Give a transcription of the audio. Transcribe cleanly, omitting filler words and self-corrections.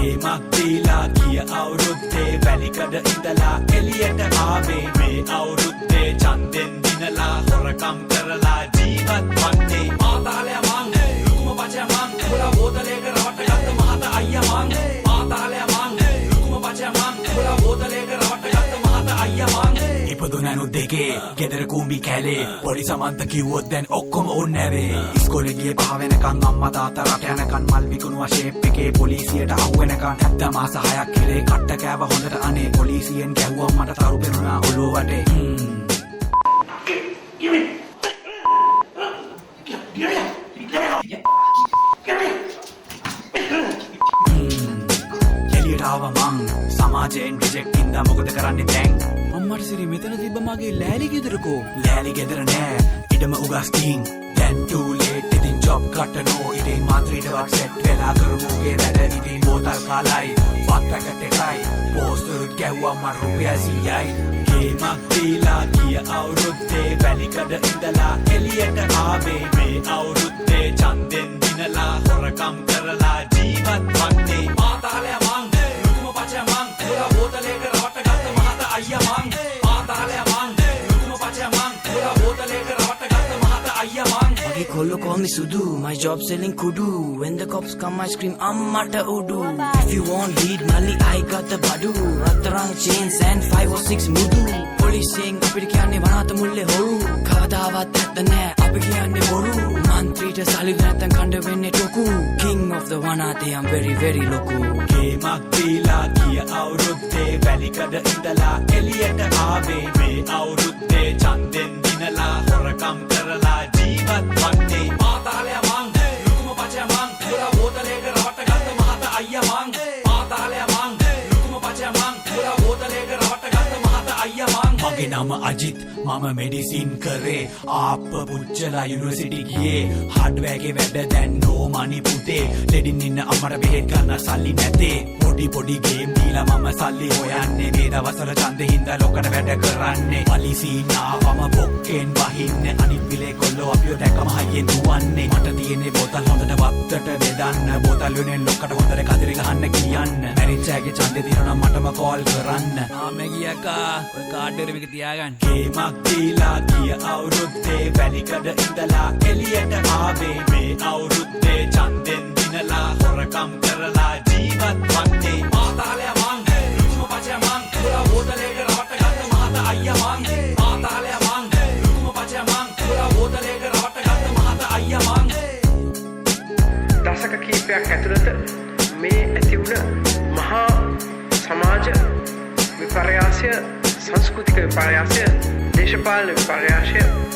ගේමක් දීලා ගිය අවුරුද්දේ වැලිකඩ ඉඳලා එළියට ආවේ මේ අවුරුද්දේ ඡන්දෙන් දිනලා හොරකම් කරලා ජීවත් වන්නේ මාතාලයා මං ලුකුම බචා මං උඹලා බෝතලයක රවට්ටගත්ත මහත අයියා මං මාතාලයා මං ලුකුම බචා මං උඹලා බෝතලයක රවට්ටගත්ත මහත අයියා මං ඉපදුනනු දෙකේ ගෙදර කූඹි කැලේ පොඩි සමන්ත කිව්වොත් දැන් ඔක්කොම ඕන්නෑවේ ඉස්කෝලේ ගියේ පහ වෙනකන් අම්මා තාත්තා රට යනකන් මල් විකුණුවා ෂේප් එකේ පොලිසියට අහු වෙනකන් හැත්ත මාස 6ක් කෙලේ කට්ට කෑව හොඳට අනේ පොලිසියෙන් ගැහුවා මට තරු පෙනුණා ඔළුව වටේ එළියට ආව මං සමාජයෙන් රිජෙක්ට් ඉඳා මොකද කරන්නේ දැන් අම්මට සිරි මෙතන තිබ්බ මගේ ලෑලි ගෙදරකෝ ලෑලි ගෙදර නෑ ඉඩම උගස් කින් දැන් too late ඉතින් ජොබ් කටනෝ ඉතින් මාත්‍රීටවත් සෙට් වෙලා කරමුගේ වැඩ ඉතින් බෝතල් කාලයි වත් පැකට් එකයි පෝස්ටර් ගැහුවා මම රුපියල් 100යි ගේමක් දීලා ගිය අවුරුද්දේ වැලිකඩ ඉඳලා එළියට ආවේ මේ අවුරුද්දේ ඡන්දෙන් දිනලා හොරකම් කරලා ජීවත් වන්නේ මාතාලයා මං ලුකුම පචා මං උඹලා බෝතලයක රවට්ටගත්ත මහත අයියා මං මාතාලයා මං ලුකුම පචා මං උඹලා බෝතලයක රවට්ටගත්ත මහත අයියා මං Hey, Kolo call me Sudu. My job selling kudu. When the cops come, I scream, Ammata Udu. If you want lead money, I got the badu. Ratarang chains and 5 or 6 mudu. Police saying, apit kiyanne wanata mulle horu. Kavadawat natta naha, apit kiyanne boru. Mantrita salib nathan kanda wenne toku. King of the wanate, I'm very, very loku. ගේමක් දීලා ගිය අවුරුද්දේ වැලිකඩ ඉඳලා එළියට ආවේ මේ අවුරුද්දේ ඡන්දෙන් දිනලා හොරකම් කරලා ජීවත් වන්නේ මාතාලයා මං ලුකුම පචා මං උඹලා බෝතලයක රවට්ටගත්ත මහත අයියා මං මාතාලයා මං ලුකුම පචා මං උඹලා බෝතලයක රවට්ටගත්ත මහත අයියා මං මගේ නම අජිත් මම මෙඩිසින් කරේ ආප්ප පුච්චලා යුනිවර්සිටි ගියේ හાર્ඩ්වෙයාර් වැඩ දැන් නෝ මනි පුතේ ලෙඩින් ඉන්න අම්මට බෙහෙත් ගන්න සල්ලි නැතේ පොඩි ගේම් දීලා මම සල්ලි හොයන්නේ මේ දවස්වල ඡන්දෙ හින්දා ලොකට වැඩ කරන්නේ පලිසීනාවම බොක්කෙන් වහින්නේ අනිත් විලේ කොල්ලෝ අපිව දැකම හයියෙන් දුවන්නේ මට තියෙන්නේ බෝතල් හොඳට වත්තට බෙදන්න බෝතල් වලින් ලොකට හොඳට කදිරි ගහන්න කියන්න මැරිච්චාගේ ඡන්දෙ දිනනවා මටම කෝල් කරන්න ආමේ ගියකා ඔය කාඩ් එක මේක තියාගන්න ගේමක් දීලා ගිය අවුරුද්දේ වැලිකඩ ඉඳලා එළියට ආවේ මේ අවුරුද්දේ ඡන්දෙන් දිනලා හොරකම් කරලා ජීවත් වන්නේ මාතාලයා මං ලුකුම පචා මං උඹලා බෝතලයක රවට්ටගත්ත මහත අයියා මං මාතාලයා මං ලුකුම පචා මං උඹලා බෝතලයක රවට්ටගත්ත මහත අයියා මං දශක කිහිපයක් ඇතුළත මේ ඇති වුණ මහා සමාජ විපර්යාසය සංස්කෘතික විපර්යාසය දේශපාලන විපර්යාසය